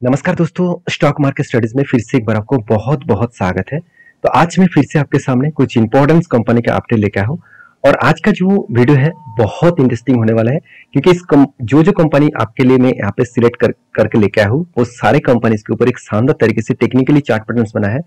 नमस्कार दोस्तों, stock market studies में फिर से एक बार आपको बहुत बहुत स्वागत है। तो आज मैं फिर से आपके सामने कुछ इंपॉर्टेंट कंपनी के अपडेट लेके आया हूँ और आज का जो वीडियो है बहुत इंटरेस्टिंग होने वाला है क्योंकि जो कंपनी आपके लिए मैं यहाँ पे सिलेक्ट करके लेके आया हूँ वो सारे कंपनीज के ऊपर एक शानदार तरीके से टेक्निकली चार्ट पैटर्न्स बना है,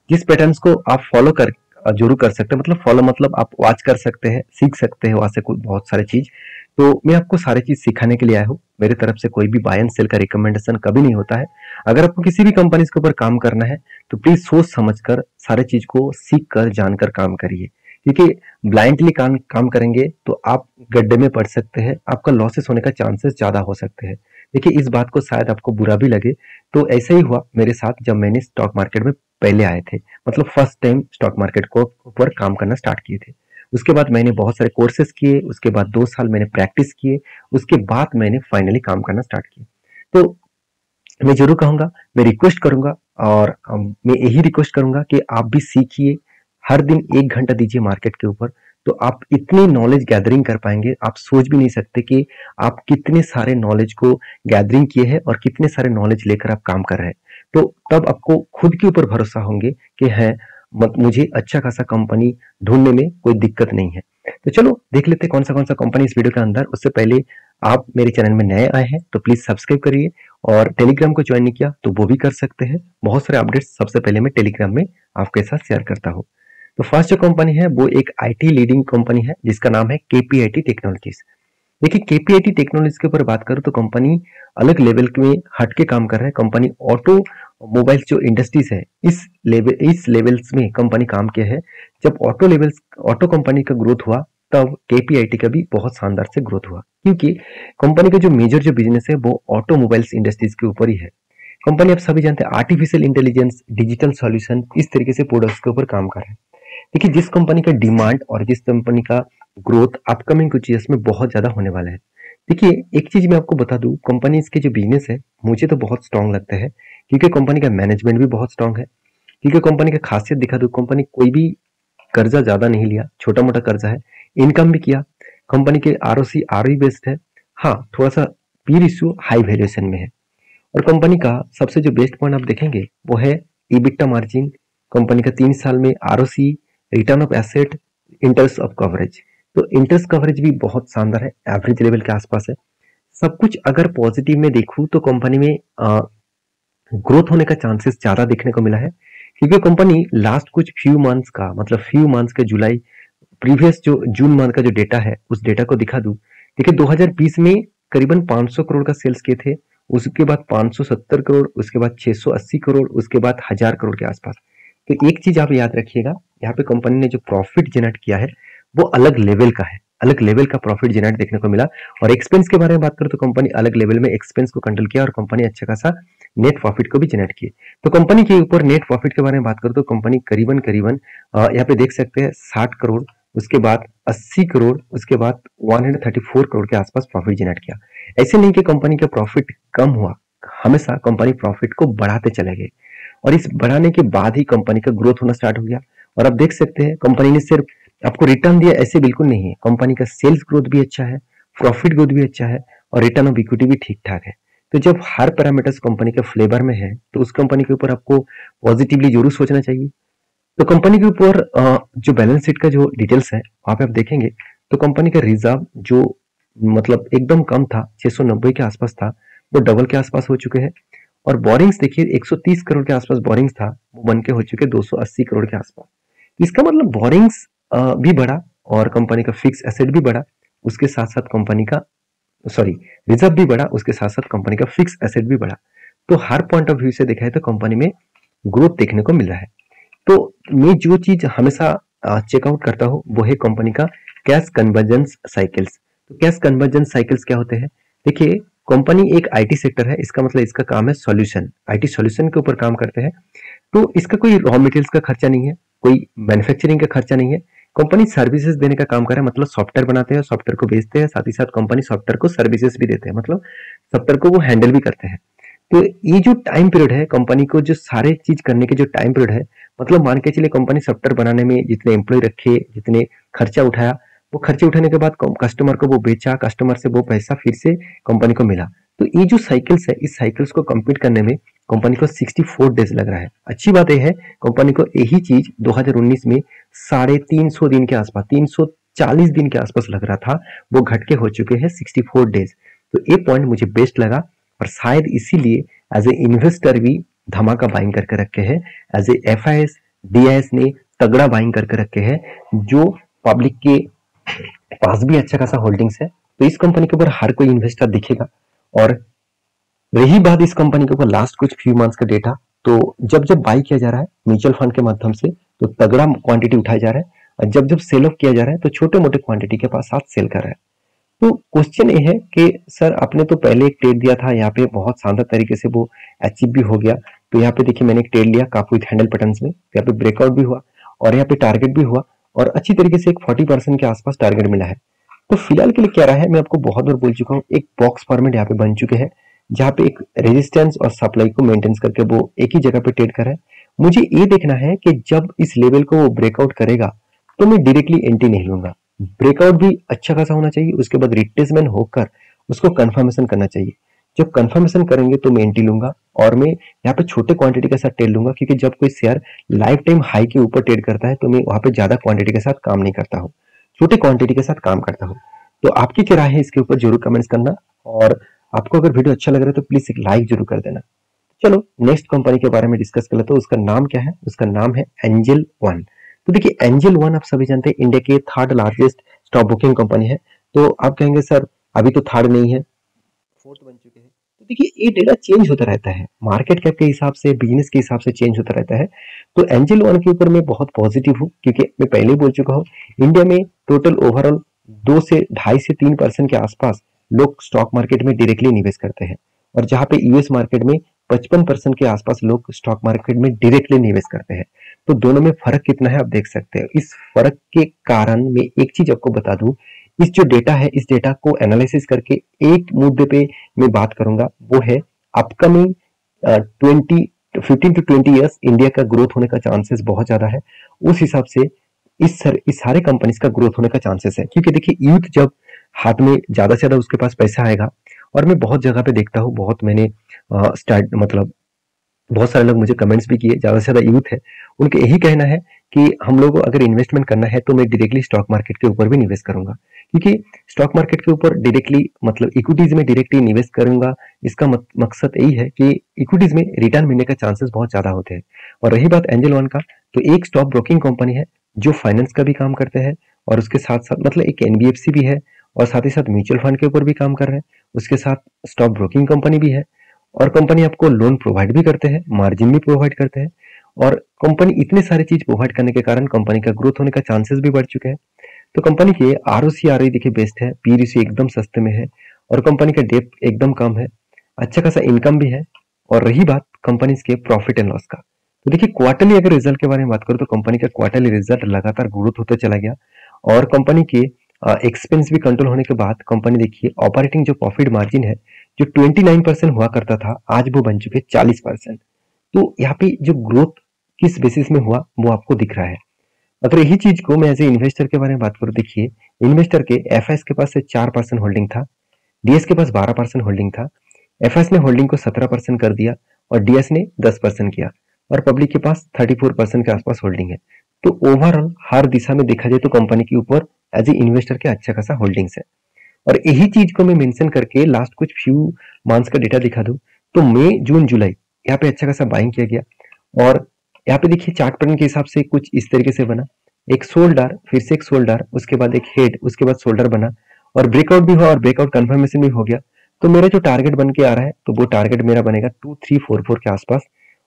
जिस पैटर्न्स को आप फॉलो कर जरूर कर सकते हैं। मतलब फॉलो मतलब आप वॉच कर सकते हैं, सीख सकते हैं वहां से कुछ बहुत सारे चीज। तो मैं आपको सारी चीज सिखाने के लिए आया हूँ। मेरे तरफ से कोई भी बाय एंड सेल का रिकमेंडेशन कभी नहीं होता है। अगर आपको किसी भी कंपनी के ऊपर काम करना है तो प्लीज सोच समझकर सारे चीज को सीख कर जानकर काम करिए, क्योंकि ब्लाइंडली काम करेंगे तो आप गड्ढे में पड़ सकते हैं, आपका लॉसेस होने का चांसेस ज्यादा हो सकते हैं। देखिए, इस बात को शायद आपको बुरा भी लगे, तो ऐसा ही हुआ मेरे साथ जब मैंने स्टॉक मार्केट में पहले आए थे, मतलब फर्स्ट टाइम स्टॉक मार्केट को ऊपर काम करना स्टार्ट किए थे। उसके बाद मैंने बहुत सारे कोर्सेज किए, उसके बाद 2 साल मैंने प्रैक्टिस किए, उसके बाद मैंने फाइनली काम करना स्टार्ट किया। तो मैं जरूर कहूंगा, मैं रिक्वेस्ट करूंगा और मैं यही रिक्वेस्ट करूंगा कि आप भी सीखिए। हर दिन 1 घंटा दीजिए मार्केट के ऊपर, तो आप इतनी नॉलेज गैदरिंग कर पाएंगे, आप सोच भी नहीं सकते कि आप कितने सारे नॉलेज को गैदरिंग किए हैं और कितने सारे नॉलेज लेकर आप काम कर रहे हैं। तो तब आपको खुद के ऊपर भरोसा होंगे कि है मुझे अच्छा खासा कंपनी ढूंढने में कोई दिक्कत नहीं है। तो चलो देख लेते हैं कौन सा कंपनी इस वीडियो के अंदर। उससे पहले आप मेरे चैनल में नए आए हैं तो प्लीज सब्सक्राइब करिए, और टेलीग्राम को ज्वाइन नहीं किया तो वो भी कर सकते हैं। बहुत सारे अपडेट्स सबसे पहले मैं टेलीग्राम में आपके साथ शेयर करता हूँ। तो फर्स्ट जो कंपनी है वो एक आईटी लीडिंग कंपनी है जिसका नाम है केपीआईटी टेक्नोलॉजीज। देखिए, केपीआईटी टेक्नोलॉजीज के ऊपर बात करूं तो कंपनी अलग लेवल में हट के काम कर रहा है। कंपनी ऑटो मोबाइल्स जो इंडस्ट्रीज है इस लेवल्स में कंपनी काम किया है। जब ऑटो कंपनी का ग्रोथ हुआ तब केपीआईटी का भी बहुत शानदार से ग्रोथ हुआ, क्योंकि कंपनी का जो मेजर जो बिजनेस है वो ऑटोमोबाइल्स इंडस्ट्रीज के ऊपर ही है। कंपनी आप सभी जानते हैं आर्टिफिशियल इंटेलिजेंस, डिजिटल सॉल्यूशन, इस तरीके से प्रोडक्ट्स के ऊपर काम कर रहे हैं। देखिए, जिस कंपनी का डिमांड और जिस कंपनी का ग्रोथ अपकमिंग कुछ ईयर्स में बहुत ज्यादा होने वाला है। देखिए, एक चीज मैं आपको बता दूं, कंपनी के जो बिजनेस है मुझे तो बहुत स्ट्रांग लगता है, क्योंकि कंपनी का मैनेजमेंट भी बहुत स्ट्रांग है। क्योंकि कंपनी का खासियत दिखा दूं, कंपनी कोई भी कर्जा ज्यादा नहीं लिया, छोटा मोटा कर्जा है, इनकम भी किया। कंपनी के आरओसी आरओई बेस्ड है। हाँ, थोड़ा सा पी रेशियो हाई वैल्यूएशन में है। और कंपनी का सबसे जो बेस्ट पॉइंट आप देखेंगे वो है इबिट्टा मार्जिन। कंपनी का 3 साल में ROC, return of asset, interest of coverage. तो इंटरेस्ट कवरेज भी बहुत शानदार है, एवरेज लेवल के आसपास है। सब कुछ अगर पॉजिटिव में देखूं तो कंपनी में ग्रोथ होने का चांसेस ज्यादा देखने को मिला है, क्योंकि कंपनी लास्ट कुछ फ्यू मंथ्स के जुलाई प्रीवियस जो जून मंथ का जो डेटा है उस डेटा को दिखा दूं। देखिए, 2020 में करीबन 500 करोड़ का सेल्स किए थे, उसके बाद 570 करोड़, उसके बाद 680 करोड़, उसके बाद 1000 करोड़ के आसपास। तो एक चीज आप याद रखिएगा, यहाँ पे कंपनी ने जो प्रॉफिट जनरेट किया है वो अलग लेवल का है, अलग लेवल का प्रॉफिट जनरेट देखने को मिला। और एक्सपेंस के बारे में बात करें तो कंपनी अलग लेवल में एक्सपेंस को कंट्रोल किया और कंपनी अच्छा खासा नेट प्रॉफिट को भी जनरेट किए। तो कंपनी के ऊपर नेट प्रॉफिट के बारे में बात करें तो कंपनी करीबन करीबन यहाँ पे देख सकते हैं 60 करोड़, उसके बाद 80 करोड़, उसके बाद 134 करोड़ के आसपास प्रॉफिट जनरेट किया। ऐसे नहीं कि कंपनी का प्रॉफिट कम हुआ, हमेशा कंपनी प्रॉफिट को बढ़ाते चले गए और इस बढ़ाने के बाद ही कंपनी का ग्रोथ होना स्टार्ट हो गया। और आप देख सकते हैं कंपनी ने सिर्फ आपको रिटर्न दिया ऐसे बिल्कुल नहीं है, कंपनी का सेल्स ग्रोथ भी अच्छा है, प्रॉफिट ग्रोथ भी अच्छा है और रिटर्न ऑफ इक्विटी भी ठीक ठाक है। तो जब हर पैरामीटर्स कंपनी के फ्लेवर में है तो उस कंपनी के ऊपर आपको पॉजिटिवली जरूर सोचना चाहिए। तो कंपनी के ऊपर जो बैलेंस शीट का जो डिटेल्स है वहां पे आप देखेंगे तो कंपनी का रिजर्व जो मतलब एकदम कम था, 690 के आसपास था, वो डबल के आसपास हो चुके हैं। और बोरिंग्स देखिए 130 करोड़ के आसपास बोरिंग्स था, वो बन के हो चुके 280 करोड़ के आसपास। इसका मतलब बोरिंग्स भी बढ़ा और कंपनी का फिक्स एसेट भी बढ़ा, उसके साथ साथ कंपनी का रिजर्व भी बढ़ा, उसके साथ साथ कंपनी का फिक्स एसेट भी बढ़ा। तो हर पॉइंट ऑफ व्यू से देखा है तो कंपनी में ग्रोथ देखने को मिल रहा है। तो मैं जो चीज हमेशा चेकआउट करता हूँ वो है कंपनी का कैश कन्वर्जेंस साइकिल्स। तो कैश कन्वर्जेंस साइकिल्स क्या होते हैं? देखिए, कंपनी एक आईटी सेक्टर है, इसका मतलब इसका काम है सॉल्यूशन, आईटी सॉल्यूशन के ऊपर काम करते हैं। तो इसका कोई रॉ मटेरियल्स का खर्चा नहीं है, कोई मैन्युफैक्चरिंग का खर्चा नहीं है। कंपनी सर्विसेज देने का काम कर रहा है, मतलब सॉफ्टवेयर बनाते हैं, सॉफ्टवेयर को बेचते हैं, साथ ही साथ कंपनी सॉफ्टवेयर को सर्विसेज भी देते हैं, मतलब सॉफ्टवेयर को वो हैंडल भी करते हैं। तो ये जो टाइम पीरियड है कंपनी को, जो सारे चीज करने के जो टाइम पीरियड है, मतलब मान के चलिए कंपनी सॉफ्टवेयर बनाने में जितने एम्प्लॉय रखे, जितने खर्चा उठाया, वो खर्चे उठाने के बाद कस्टमर को वो बेचा, कस्टमर से वो पैसा फिर से कंपनी को मिला। तो ये जो साइकिल्स है, इस साइकिल्स को कंप्लीट करने में कंपनी को 64 डेज लग रहा है। अच्छी बात यह है कंपनी को यही चीज 2019 में 350 दिन के आसपास, 340 दिन के आसपास लग रहा था, वो घट के हो चुके हैं 64 डेज। तो ये पॉइंट मुझे बेस्ट लगा और शायद इसीलिए एज ए इन्वेस्टर भी धमाका बाइंग करके रखे हैं। एज ए FIS DIS ने तगड़ा बाइंग करके रखे हैं, जो पब्लिक के पास भी अच्छा खासा होल्डिंग्स है। तो इस कंपनी के ऊपर हर कोई इन्वेस्टर दिखेगा। और रही बात इस कंपनी के ऊपर लास्ट कुछ फ्यू मंथ्स का डेटा, तो जब जब बाई किया जा रहा है म्यूचुअल फंड के माध्यम से तो तगड़ा क्वांटिटी उठाया जा रहा है, और जब जब सेल ऑफ किया जा रहा है तो छोटे मोटे क्वांटिटी के पास साथ सेल कर रहा है। तो क्वेश्चन ये है कि सर आपने तो पहले एक ट्रेड दिया था, यहाँ पे बहुत शानदार तरीके से वो अचीव भी हो गया। तो यहाँ पे देखिए मैंने एक ट्रेड लिया काफी विथ हैंडल पैटर्न्स में, यहाँ पे ब्रेकआउट भी हुआ और यहाँ पे टारगेट भी हुआ और अच्छी तरीके से एक 40% के आसपास टारगेट मिला है। तो फिलहाल के लिए क्या रहा है, मैं आपको बहुत बार बोल चुका हूँ, एक बॉक्स फॉर्मेट यहाँ पे बन चुके हैं जहाँ पे एक रेजिस्टेंस और सप्लाई को मेंटेन करके वो एक ही जगह पे ट्रेड कर रहा है। मुझे ये देखना है कि जब इस लेवल को वो ब्रेकआउट करेगा तो मैं डायरेक्टली एंट्री नहीं लूंगा। ब्रेकआउट भी अच्छा खासा होना चाहिए, उसके बाद रिट्रेसमेंट होकर उसको कंफर्मेशन करना चाहिए। जब कंफर्मेशन करेंगे तो मैं एंट्री लूंगा और मैं यहाँ पे छोटे क्वांटिटी के साथ ट्रेड लूंगा, क्योंकि जब कोई शेयर लाइफ टाइम हाई के ऊपर ट्रेड करता है तो मैं वहां पे ज्यादा क्वांटिटी के साथ काम नहीं करता हूँ, छोटे क्वांटिटी के साथ काम करता हूँ। तो आपकी क्या राय है इसके ऊपर जरूर कमेंट्स करना, और आपको अगर वीडियो अच्छा लग रहा है तो प्लीज एक लाइक जरूर कर देना। चलो नेक्स्ट कंपनी के बारे में डिस्कस कर लेते हैं। उसका नाम क्या है, उसका नाम है एंजल वन। तो देखिए एंजल वन आप सभी जानते हैं इंडिया के third largest stock broking company है। तो आप कहेंगे सर अभी तो थर्ड नहीं है, फोर्थ बन चुके हैं। तो देखिए ये डेटा चेंज होता रहता है, मार्केट कैप के हिसाब से, बिजनेस के हिसाब से चेंज होता रहता है। तो एंजल वन के ऊपर मैं बहुत पॉजिटिव हूँ, क्योंकि मैं पहले ही बोल चुका हूँ इंडिया में टोटल ओवरऑल 2 से 2.5 से 3% के आसपास लोग स्टॉक मार्केट में डायरेक्टली निवेश करते हैं, और जहां पे यूएस मार्केट में 55% के आसपास लोग स्टॉक मार्केट में डायरेक्टली निवेश करते हैं। तो दोनों में फर्क कितना है आप देख सकते हैं। इस फर्क के कारण मैं एक चीज आपको बता दूं, इस जो डेटा है इस डेटा को एनालिसिस करके एक मुद्दे पे मैं बात करूंगा, वो है अपकमिंग 15 to 20 ईयर्स इंडिया का ग्रोथ होने का चांसेस बहुत ज्यादा है। उस हिसाब से इस सारे कंपनीज का ग्रोथ होने का चांसेस है, क्योंकि देखिए यूथ जब हाथ में ज्यादा से ज्यादा उसके पास पैसा आएगा, और मैं बहुत जगह पे देखता हूँ, बहुत मैंने स्टार्ट मतलब बहुत सारे लोग मुझे कमेंट्स भी किए, ज्यादा से ज्यादा यूथ है, उनके यही कहना है कि हम लोग को अगर इन्वेस्टमेंट करना है तो मैं डायरेक्टली स्टॉक मार्केट के ऊपर भी निवेश करूंगा, क्योंकि स्टॉक मार्केट के ऊपर डायरेक्टली मतलब इक्विटीज में डायरेक्टली निवेश करूंगा। इसका मकसद यही है कि इक्विटीज में रिटर्न मिलने का चांसेस बहुत ज्यादा होते हैं। और रही बात एंजल वन का, तो एक स्टॉक ब्रोकिंग कंपनी है जो फाइनेंस का भी काम करते हैं, और उसके साथ साथ मतलब एक एनबीएफसी भी है, और साथ ही साथ म्यूचुअल फंड के ऊपर भी काम कर रहे हैं, उसके साथ स्टॉक ब्रोकिंग कंपनी भी है, और कंपनी आपको लोन प्रोवाइड भी करते हैं, मार्जिन भी प्रोवाइड करते हैं। और कंपनी इतने सारे चीज प्रोवाइड करने के कारण कंपनी का ग्रोथ होने का चांसेस भी बढ़ चुके हैं। तो कंपनी के ROC देखिए बेस्ट है, PE एकदम सस्ते में है, और कंपनी का डेप एकदम कम है, अच्छा खासा इनकम भी है। और रही बात कंपनी के प्रॉफिट एंड लॉस का, तो देखिए क्वार्टरली अगर रिजल्ट के बारे में बात करूं तो कंपनी का क्वार्टरली रिजल्ट लगातार ग्रोथ होते चला गया, और कंपनी के एक्सपेंस भी कंट्रोल होने के बाद कंपनी देखिए ऑपरेटिंग जो प्रॉफिट मार्जिन है जो 29% हुआ करता था, आज वो बन चुके 40%। तो यहाँ पे जो ग्रोथ किस बेसिस में हुआ वो आपको दिख रहा है। अगर यही चीज को मैं एज ए इन्वेस्टर के बारे में बात करूं, देखिए इन्वेस्टर के FIS के पास से 4% होल्डिंग था, DS के पास 12% होल्डिंग था, FIS ने होल्डिंग को 17% कर दिया और DS ने 10% किया, और पब्लिक के पास 34% के आसपास होल्डिंग है। तो ओवरऑल हर दिशा में देखा जाए तो कंपनी के ऊपर एज ए इन्वेस्टर के अच्छा खासा होल्डिंग्स है। और यही चीज को मैं मेंशन करके लास्ट कुछ फ्यू मंथ्स का डेटा दिखा दूं, तो मई जून जुलाई यहाँ पे अच्छा खासा बाइंग किया गया, और यहाँ पे देखिए चार्ट पैटर्न के हिसाब से कुछ इस तरीके से बना, एक शोल्डर, फिर से एक शोल्डर, उसके बाद एक हेड, उसके बाद शोल्डर बना, और ब्रेकआउट भी हुआ और ब्रेकआउट कंफर्मेशन भी हो गया। तो मेरा जो टारगेट बन के आ रहा है, तो वो टारगेट मेरा बनेगा 2344 के आसपास,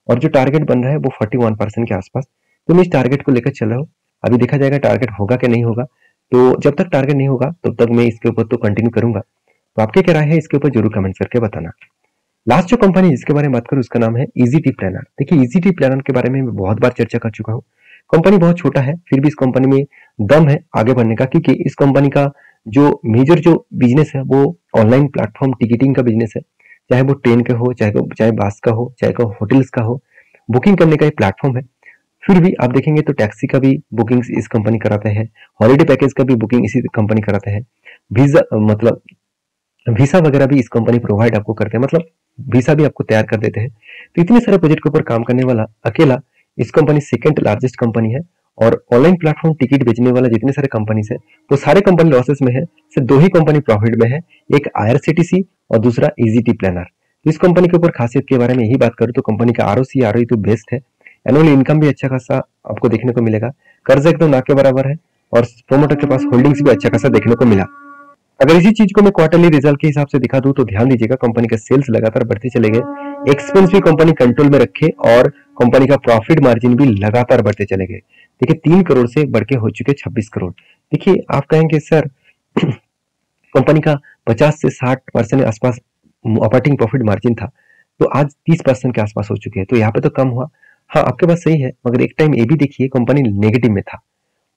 और जो टारगेट बन रहा है वो 41% के आसपास। तो मैं इस टारगेट को लेकर चल रहा हूँ, अभी देखा जाएगा टारगेट होगा कि नहीं होगा। तो जब तक टारगेट नहीं होगा तब तक मैं इसके ऊपर तो कंटिन्यू करूंगा। तो आपके क्या राय है इसके ऊपर जरूर कमेंट करके बताना। लास्ट जो कंपनी जिसके बारे में बात करूं उसका नाम है इजी टी प्लानर। देखिए इजी टी प्लानर के बारे में मैं बहुत बार चर्चा कर चुका हूं। कंपनी बहुत छोटा है, फिर भी इस कंपनी में दम है आगे बढ़ने का, क्योंकि इस कंपनी का जो मेजर जो बिजनेस है वो ऑनलाइन प्लेटफॉर्म टिकटिंग का बिजनेस है, चाहे वो ट्रेन का हो, चाहे बस का हो, चाहे होटल्स का हो, बुकिंग करने का एक प्लेटफॉर्म है। फिर भी आप देखेंगे तो टैक्सी का भी बुकिंग इस कंपनी कराते हैं, हॉलीडे पैकेज का भी बुकिंग इसी कंपनी कराते हैं, वीजा मतलब वीसा वगैरह भी इस कंपनी प्रोवाइड आपको करते हैं, मतलब वीसा भी आपको तैयार कर देते हैं। तो इतने सारे प्रोजेक्ट के ऊपर काम करने वाला अकेला इस कंपनी सेकंड लार्जेस्ट कंपनी है। और ऑनलाइन प्लेटफॉर्म टिकट बेचने वाला जितने सारे कंपनीज है वो सारे कंपनी लॉसेस में है, सिर्फ दो ही कंपनी प्रॉफिट में है, एक IRCTC और दूसरा EasyT प्लानर। इस कंपनी के ऊपर खासियत के बारे में यही बात करूँ तो कंपनी का ROC ROE तो बेस्ट है, एनुअल इनकम भी अच्छा खासा आपको देखने को मिलेगा, कर्ज एकदम ना के बराबर है और प्रोमोटर के पास होल्डिंग्स भी अच्छा खासा देखने को मिला। अगर इसी चीज को मैं क्वार्टरली रिजल्ट के हिसाब से दिखा दूं तो ध्यान दीजिएगा, कंपनी के सेल्स लगातार बढ़ते चले गए, एक्सपेंस भी कंपनी कंट्रोल में रखे और कंपनी का प्रॉफिट मार्जिन भी लगातार बढ़ते चले गए। देखिए 3 करोड़ से बढ़ के हो चुके 26 करोड़। देखिए आप कहेंगे सर कंपनी का 50 से 60% के आसपास ऑपरेटिंग प्रॉफिट मार्जिन था, तो आज 30% के आसपास हो चुके हैं, तो यहाँ पे तो कम हुआ। हाँ आपके बात सही है, मगर एक टाइम ये भी देखिए कंपनी नेगेटिव में था।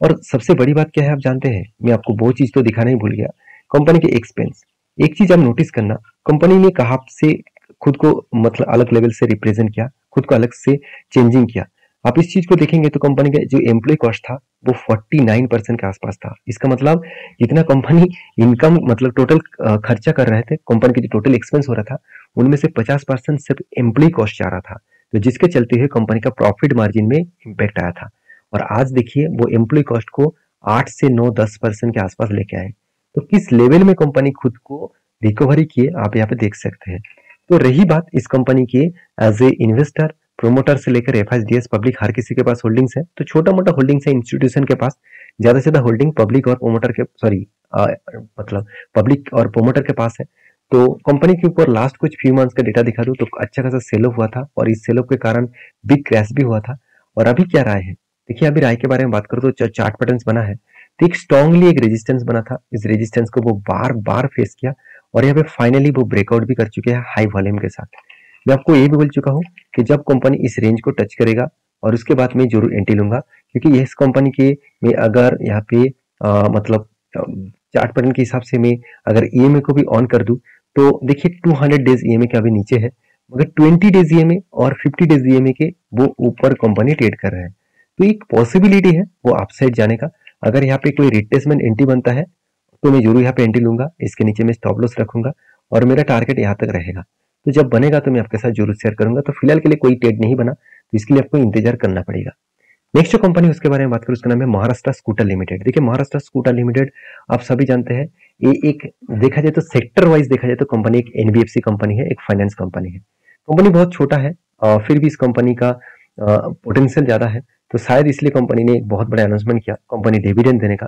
और सबसे बड़ी बात क्या है आप जानते हैं, मैं आपको वो चीज तो दिखाना ही भूल गया, कंपनी के एक्सपेंस। एक चीज आप नोटिस करना, कंपनी ने कहाँ से खुद को मतलब अलग लेवल से रिप्रेजेंट किया, खुद को अलग से चेंजिंग किया। आप इस चीज को देखेंगे तो कंपनी का जो एम्प्लॉय कॉस्ट था वो 49% के आसपास था। इसका मतलब जितना कंपनी इनकम मतलब टोटल खर्चा कर रहे थे, कंपनी की जो टोटल एक्सपेंस हो रहा था उनमें से 50% सिर्फ एम्प्लॉय कॉस्ट जा रहा था, तो जिसके चलते हुए कंपनी का प्रॉफिट मार्जिन में इम्पैक्ट आया था। और आज देखिए वो एम्प्लॉय कॉस्ट को 8 से 9-10% के आसपास लेके आए, तो किस लेवल में कंपनी खुद को रिकवरी किए आप यहाँ पे देख सकते हैं। तो रही बात इस कंपनी की एज ए इन्वेस्टर, प्रोमोटर से लेकर FIDS पब्लिक हर किसी के पास होल्डिंग्स है, तो छोटा मोटा होल्डिंग्स है इंस्टीट्यूशन के पास, ज्यादा से ज्यादा होल्डिंग पब्लिक और प्रोमोटर के मतलब पब्लिक और प्रोमोटर के पास है। तो कंपनी के ऊपर लास्ट कुछ फ्यू मंथ्स का डेटा दिखा दूं तो अच्छा खासा सेल ऑफ हुआ था और इस सेल ऑफ के कारण बिग क्रैश भी हुआ था। और अभी क्या राय है, देखिए अभी राय के बारे में बात करूं तो चार्ट पैटर्न्स बना है, तो एक स्ट्रांगली एक रेजिस्टेंस बना था, इस रेजिस्टेंस को वो बार बार फेस किया और यहाँ पे फाइनली वो ब्रेकआउट भी कर चुके हैं हाई वॉल्यूम के साथ। मैं आपको ये भी बोल चुका हूँ कि जब कंपनी इस रेंज को टच करेगा और उसके बाद मैं जरूर एंट्री लूंगा, क्योंकि इस कंपनी के में अगर यहाँ पे मतलब चार्ट पैटर्न के हिसाब से मैं अगर EMA को भी ऑन कर दूं तो देखिए 200 डेज EMA के अभी नीचे है, मगर 20 डेज EMA और 50 डेज EMA के वो ऊपर कंपनी ट्रेड कर रहे हैं, तो एक पॉसिबिलिटी है वो अपसाइड जाने का। अगर यहाँ पे कोई रिट्रेसमेंट एंट्री बनता है तो मैं जरूर यहाँ पे एंट्री लूंगा, इसके नीचे मैं स्टॉप लॉस रखूंगा और मेरा टारगेट यहाँ तक रहेगा। तो जब बनेगा तो मैं आपके साथ जरूर शेयर करूंगा। तो फिलहाल के लिए कोई ट्रेड नहीं बना, तो इसके लिए आपको इंतजार करना पड़ेगा। नेक्स्ट जो कंपनी उसके बारे में बात करूं उसका नाम है महाराष्ट्र स्कूटर लिमिटेड। देखिए महाराष्ट्र स्कूटर लिमिटेड आप सभी जानते हैं, ये एक देखा जाए तो सेक्टर वाइज देखा जाए तो कंपनी एक NBFC कंपनी है, एक फाइनेंस कंपनी है। कंपनी बहुत छोटा है फिर भी इस कंपनी का पोटेंशियल ज्यादा है, तो शायद इसलिए कंपनी ने एक बहुत बड़ा अनाउंसमेंट किया कंपनी डिविडेंड देने का।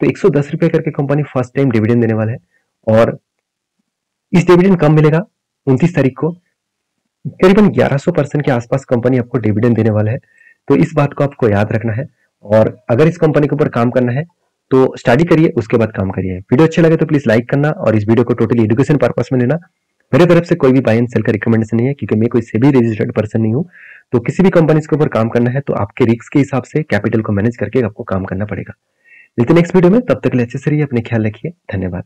तो 110 रुपए करके कंपनी फर्स्ट टाइम डिविडेंड देने वाला है और इस डिविडेंड कब मिलेगा, 29 तारीख को करीबन 1100% के आसपास कंपनी आपको डिविडेंड देने वाला है। तो इस बात को आपको याद रखना है और अगर इस कंपनी के ऊपर काम करना है तो स्टडी करिए, उसके बाद काम करिए। वीडियो अच्छे लगे तो प्लीज लाइक करना और इस वीडियो को टोटली एजुकेशन पर्पस में लेना। मेरे तरफ से कोई भी बाय एंड सेल का रिकमेंडेशन नहीं है, क्योंकि मैं कोई सेबी रजिस्टर्ड पर्सन नहीं हूँ। तो किसी भी कंपनी के ऊपर काम करना है तो आपके रिस्क के हिसाब से कैपिटल को मैनेज करके आपको काम करना पड़ेगा। मिलते हैं नेक्स्ट वीडियो में, तब तक के लिए अच्छे से रहिए, अपने ख्याल रखिए, धन्यवाद।